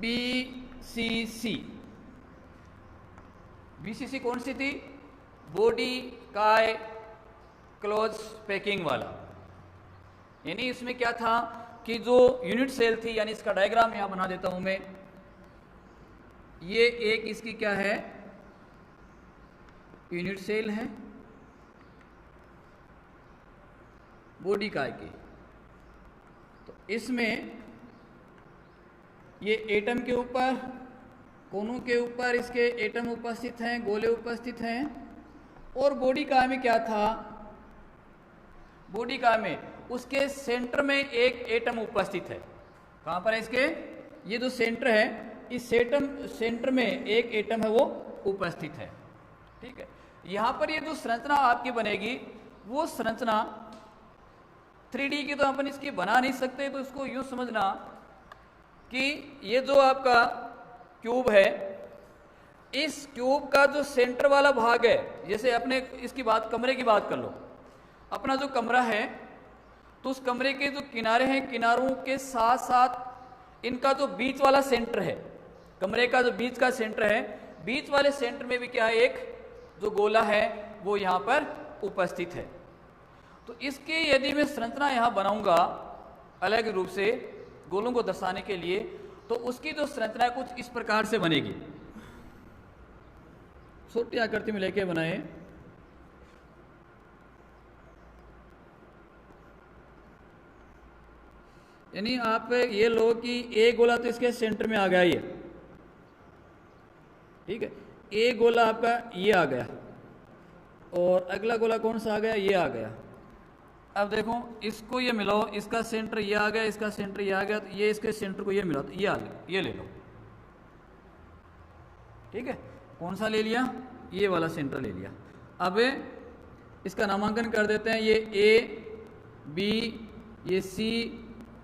BCC। BCC कौन सी थी? Body काय क्लोज पैकिंग वाला। यानी इसमें क्या था कि जो यूनिट सेल थी, यानी इसका डायग्राम यहां बना देता हूं मैं। ये एक इसकी क्या है? यूनिट सेल है बॉडी काय की। तो इसमें ये एटम के ऊपर, कोनों के ऊपर इसके एटम उपस्थित हैं, गोले उपस्थित हैं। और बॉडी काय में क्या था? बॉडी काय में उसके सेंटर में एक एटम उपस्थित है। कहां पर है इसके? ये जो सेंटर है, इस सेंटर में एक एटम है वो उपस्थित है। ठीक है। यहां पर ये जो संरचना आपकी बनेगी, वो संरचना 3D की तो अपन इसकी बना नहीं सकते। तो इसको यूं समझना कि ये जो आपका क्यूब है, इस क्यूब का जो सेंटर वाला भाग है, जैसे अपने इसकी बात, कमरे की बात कर लो। अपना जो कमरा है, तो उस कमरे के जो किनारे हैं, किनारों के साथ साथ इनका जो बीच वाला सेंटर है, कमरे का जो बीच का सेंटर है, बीच वाले सेंटर में भी क्या है? एक जो गोला है वो यहां पर उपस्थित है। तो इसके यदि मैं संरचना यहां बनाऊंगा अलग रूप से गोलों को दर्शाने के लिए, तो उसकी जो संरचना कुछ इस प्रकार से बनेगी। छोटी आकृति में लेके बनाए। यानी आप ये लो कि ए गोला तो इसके सेंटर में आ गया ये, ठीक है। ए गोला आपका ये आ गया, और अगला गोला कौन सा आ गया? ये आ गया। अब देखो इसको ये मिलाओ, इसका सेंटर ये आ गया, इसका सेंटर ये आ गया, तो ये इसके सेंटर को ये मिलाओ, तो ये आ गया, ये ले लो। ठीक है। कौन सा ले लिया? ये वाला सेंटर ले लिया। अब इसका नामांकन कर देते हैं। ये ए, बी, ये सी,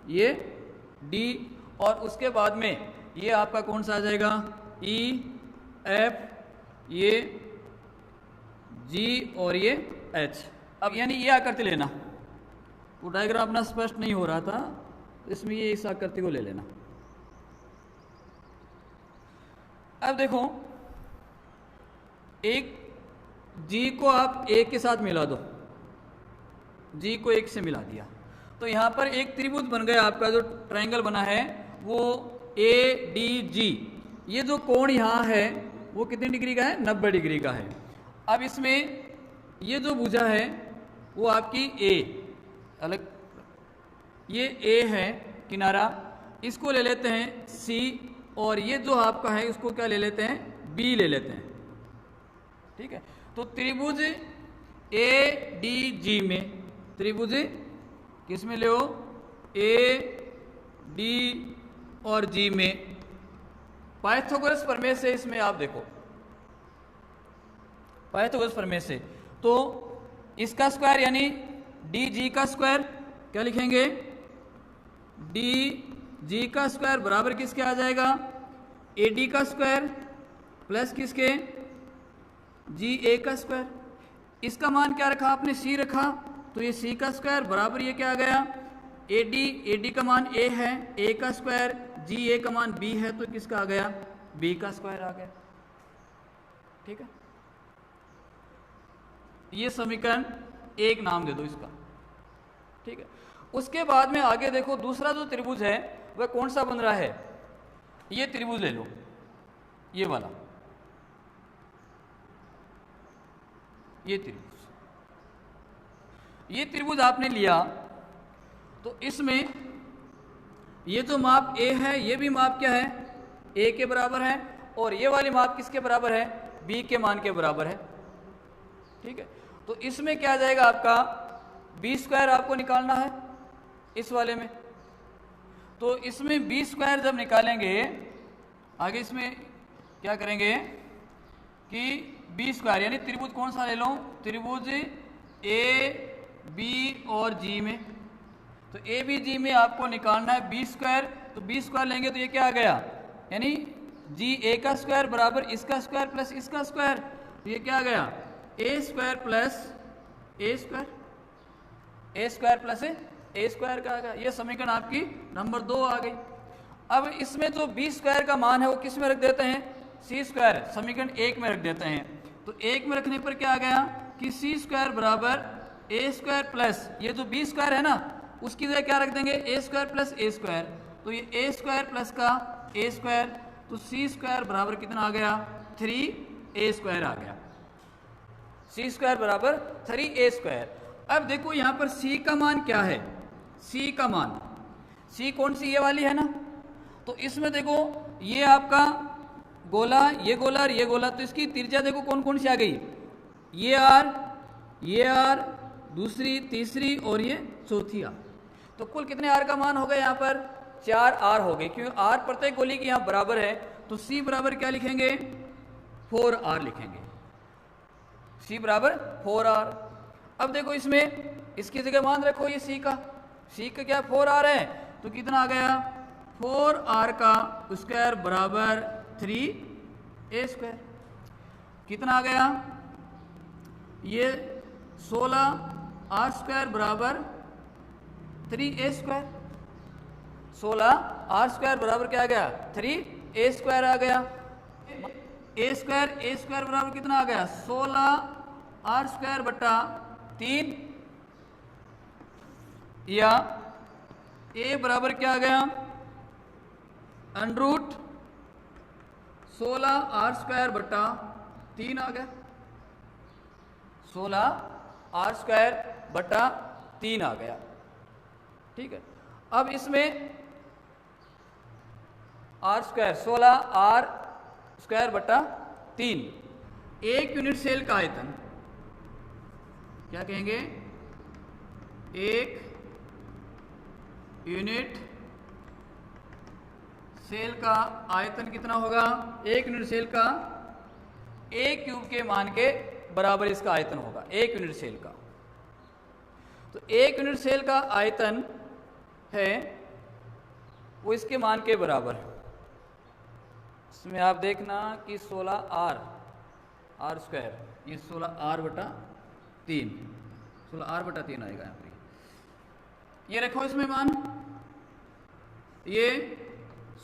ये डी, और उसके बाद में ये आपका कौन सा आ जाएगा? ई, एफ, ये जी, और ये एच। अब यानी ये आकृति लेना। वो डायग्राम अपना स्पष्ट नहीं हो रहा था, इसमें ये इस आकृति को ले लेना। अब देखो, एक जी को आप एक के साथ मिला दो, जी को एक से मिला दिया, तो यहां पर एक त्रिभुज बन गया। आपका जो ट्रायंगल बना है वो ADG। ये जो कोण यहां है वो कितने डिग्री का है? 90 डिग्री का है। अब इसमें ये जो भुजा है वो आपकी A, अलग, ये A है किनारा, इसको ले लेते हैं C, और ये जो आपका है इसको क्या ले लेते हैं? B ले लेते हैं। ठीक है। तो त्रिभुज ADG में, त्रिभुज किस में ले हो? A, D और G में पाइथागोरस प्रमेय से, इसमें आप देखो पाइथागोरस प्रमेय से, तो इसका स्क्वायर यानी DG का स्क्वायर क्या लिखेंगे? DG का स्क्वायर बराबर किसके आ जाएगा? AD का स्क्वायर प्लस किसके? GA का स्क्वायर। इसका मान क्या रखा आपने? C रखा, तो ये C का स्क्वायर बराबर ये क्या आ गया? AD का मान A है, A का स्क्वायर, GA का मान B है, तो किसका आ गया? B का स्क्वायर आ गया। ठीक है। ये समीकरण एक नाम दे दो इसका। ठीक है। उसके बाद में आगे देखो, दूसरा जो त्रिभुज है वह कौन सा बन रहा है? ये त्रिभुज ले लो, ये वाला, ये त्रिभुज आपने लिया, तो इसमें ये जो माप A है, ये भी माप क्या है? A के बराबर है, और ये वाली माप किसके बराबर है? B के मान के बराबर है। ठीक है। तो इसमें क्या आ जाएगा आपका? B स्क्वायर आपको निकालना है इस वाले में। तो इसमें B स्क्वायर जब निकालेंगे, आगे इसमें क्या करेंगे कि B स्क्वायर यानी त्रिभुज कौन सा ले लो? त्रिभुज A, B और G में। तो A, B, G में आपको निकालना है B स्क्वायर। तो B स्क्वायर लेंगे तो ये क्या आ गया? यानी GA का स्क्वायर बराबर इसका स्क्वायर प्लस इसका स्क्वायर, तो ये क्या आ गया? A square plus A square, A square plus A square का आ गया। ये समीकरण आपकी नंबर 2 आ गई। अब इसमें जो बी स्क्वायर का मान है वो किस में रख देते हैं, सी स्क्वायर समीकरण 1 में रख देते हैं। तो 1 में रखने पर क्या आ गया कि सी स्क्वायर बराबर ए स्क्वायर प्लस ये जो बी स्क्वायर है ना उसकी जगह क्या रख देंगे ए स्क्वायर प्लस ए स्क्वायर, तो ये ए स्क्वायर प्लस का ए स्क्वायर, तो सी स्क्वायर बराबर कितना आ गया 3a स्क्वायर आ गया, सी स्क्वायर बराबर 3a स्क्वायर। अब देखो यहाँ पर c का मान क्या है, c का मान, c कौन सी ये वाली है ना, तो इसमें देखो ये आपका गोला और ये गोला, तो इसकी त्रिज्या देखो कौन कौन सी आ गई, ये आर दूसरी तीसरी और ये चौथी आर, तो कुल कितने आर का मान हो गए यहाँ पर 4 आर हो गए, क्योंकि आर प्रत्येक गोली की यहाँ बराबर है, तो c बराबर क्या लिखेंगे 4 आर लिखेंगे, c बराबर 4 आर। अब देखो इसमें इसकी जगह मान रखो ये c का क्या 4 आर है, तो कितना आ गया 4 आर का स्क्वायर बराबर 3a स्क्वायर, कितना आ गया ये 16 आर स्क्वायर बराबर 3a स्क्वायर, 16 आर स्क्वायर बराबर क्या आ गया 3a स्क्वायर आ गया, ए स्क्वायर बराबर कितना आ गया 16 आर स्क्वायर बटा 3, या ए बराबर क्या आ गया अंडरूट 16 आर स्क्वायर बटा 3 आ गया, 16 आर स्क्वायर बटा 3 आ गया, ठीक है। अब इसमें आर स्क्वायर 16 आर स्क्वायर बटा 3, 1 यूनिट सेल का आयतन क्या कहेंगे, 1 यूनिट सेल का आयतन कितना होगा, 1 यूनिट सेल का a क्यूब के मान के बराबर इसका आयतन होगा 1 यूनिट सेल का। तो 1 यूनिट सेल का आयतन है वो इसके मान के बराबर है, इसमें आप देखना कि 16 आर स्क्वायर, ये 16 आर बटा 3, 16 आर बटा 3 आएगा यहाँ पर, ये रखो इसमें मान, ये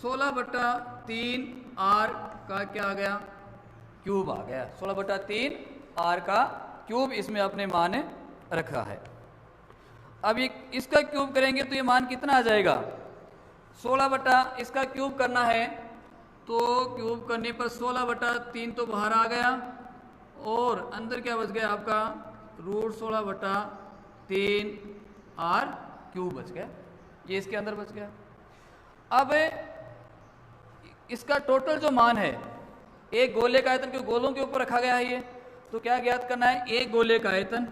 16 बटा 3 आर का क्या आ गया क्यूब आ गया, 16 बटा 3 आर का क्यूब इसमें अपने मान रखा है। अब ये इसका क्यूब करेंगे तो ये मान कितना आ जाएगा 16 बटा इसका क्यूब करना है, तो क्यूब करने पर 16 बटा 3 तो बाहर आ गया, और अंदर क्या बच गया आपका रूट 16 बटा 3 आर क्यूब बच गया, ये इसके अंदर बच गया। अब इसका टोटल जो मान है एक गोले का आयतन, क्योंकि गोलों के ऊपर रखा गया है ये, तो क्या ज्ञात करना है, एक गोले का आयतन,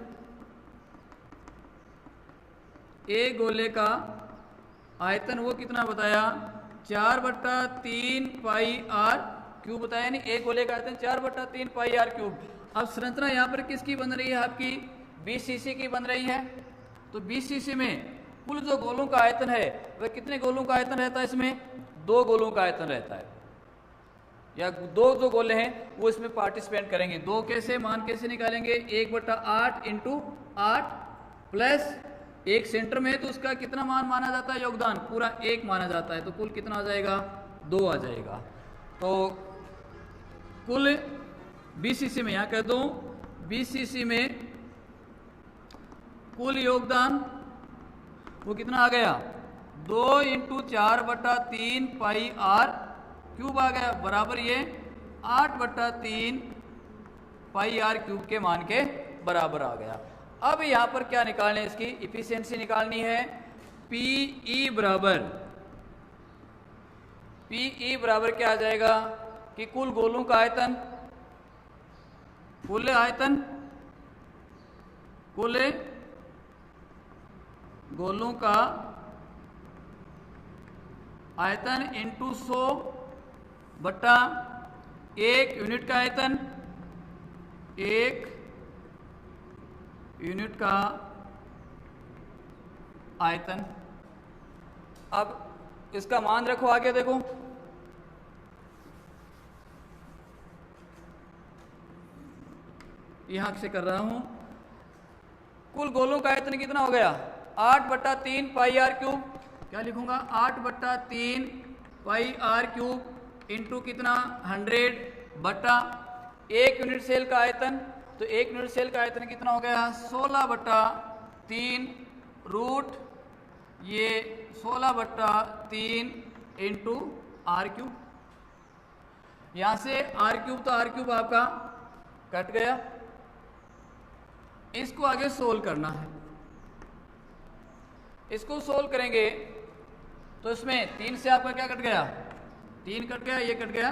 एक गोले का आयतन वो कितना बताया 4 बटा 3 पाई आर क्यूब बताया, यानी एक गोले का आयतन 4 बटा 3 पाई आर क्यूब। अब संरचना यहाँ पर किसकी बन रही है, आपकी बीसीसी की बन रही है, तो बीसीसी में कुल जो गोलों का आयतन है वह कितने गोलों का आयतन रहता है, इसमें 2 गोलों का आयतन रहता है, या 2 जो गोले हैं वो इसमें पार्टिसिपेट करेंगे। 2 कैसे मान कैसे निकालेंगे, 1 बटा 8 इंटू 8 प्लस एक सेंटर में है तो उसका कितना मान माना जाता है, योगदान पूरा 1 माना जाता है, तो कुल कितना आ जाएगा 2 आ जाएगा। तो कुल बीसीसी में यहाँ कह दूं बीसीसी में कुल योगदान वो कितना आ गया 2 इंटू 4 बटा 3 पाई आर क्यूब आ गया, बराबर ये 8 बटा 3 पाई आर क्यूब के मान के बराबर आ गया। अब यहाँ पर क्या निकालने, इसकी इफिशियंसी निकालनी है, पीई बराबर क्या आ जाएगा कि कुल गोलों का आयतन, कुल गोलों का आयतन इंटू 100 बटा 1 यूनिट का आयतन, 1 यूनिट का आयतन। अब इसका मान रखो आगे, देखो यहां से कर रहा हूं, कुल गोलों का आयतन कितना हो गया 8 बटा 3 पाई आर क्यूब, क्या लिखूंगा 8 बटा 3 पाई आर क्यूब इंटू कितना 100 बटा 1 यूनिट सेल का आयतन, तो 1 यूनिट सेल का आयतन कितना हो गया 16 बटा 3 रूट ये 16 बटा 3 इंटू आर क्यूब। यहाँ से आर क्यूब तो आर क्यूब आपका कट गया, इसको आगे सोल्व करना है। इसको सोल्व करेंगे तो इसमें 3 से आपका क्या कट गया 3 कट गया, ये कट गया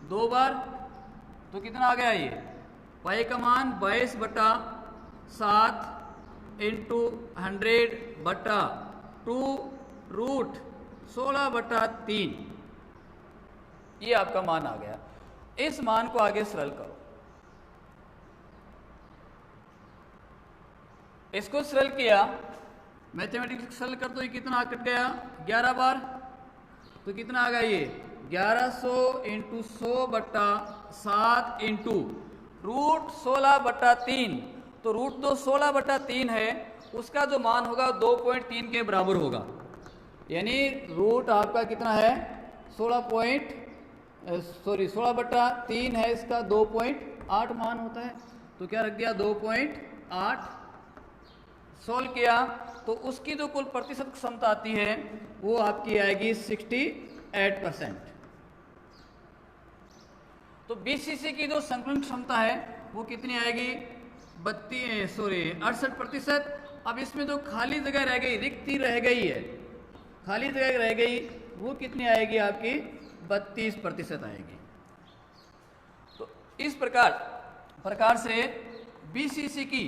2 बार, तो कितना आ गया ये पाई का मान 22 बटा 7 इंटू 100 बटा 2 रूट 16 बटा 3, ये आपका मान आ गया। इस मान को आगे सरल करो, इसको सरल किया मैथमेटिक्स सरल कर, तो ये कितना कट गया 11 बार, तो कितना आ गया ये 1100 इंटू 100 बटा 7 इंटू रूट 16 बटा 3, तो रूट तो 16 बटा 3 है, उसका जो मान होगा 2.3 के बराबर होगा, यानी रूट आपका कितना है 16 बटा 3 है, इसका 2.8 मान होता है, तो क्या रख दिया 2.8। सोल्व किया तो उसकी जो कुल प्रतिशत क्षमता आती है वो आपकी आएगी 68%। तो बीसीसी की जो संकलन क्षमता है वो कितनी आएगी 68%। अब इसमें जो खाली जगह रह गई, रिक्ति रह गई है, खाली जगह रह गई, वो कितनी आएगी आपकी 32% आएगी। तो इस प्रकार से बीसीसी की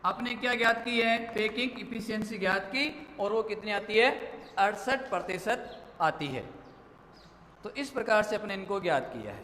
आपने क्या ज्ञात की है पैकिंग इफिशियंसी ज्ञात की, और वो कितनी आती है 68% आती है। तो इस प्रकार से अपने इनको ज्ञात किया है।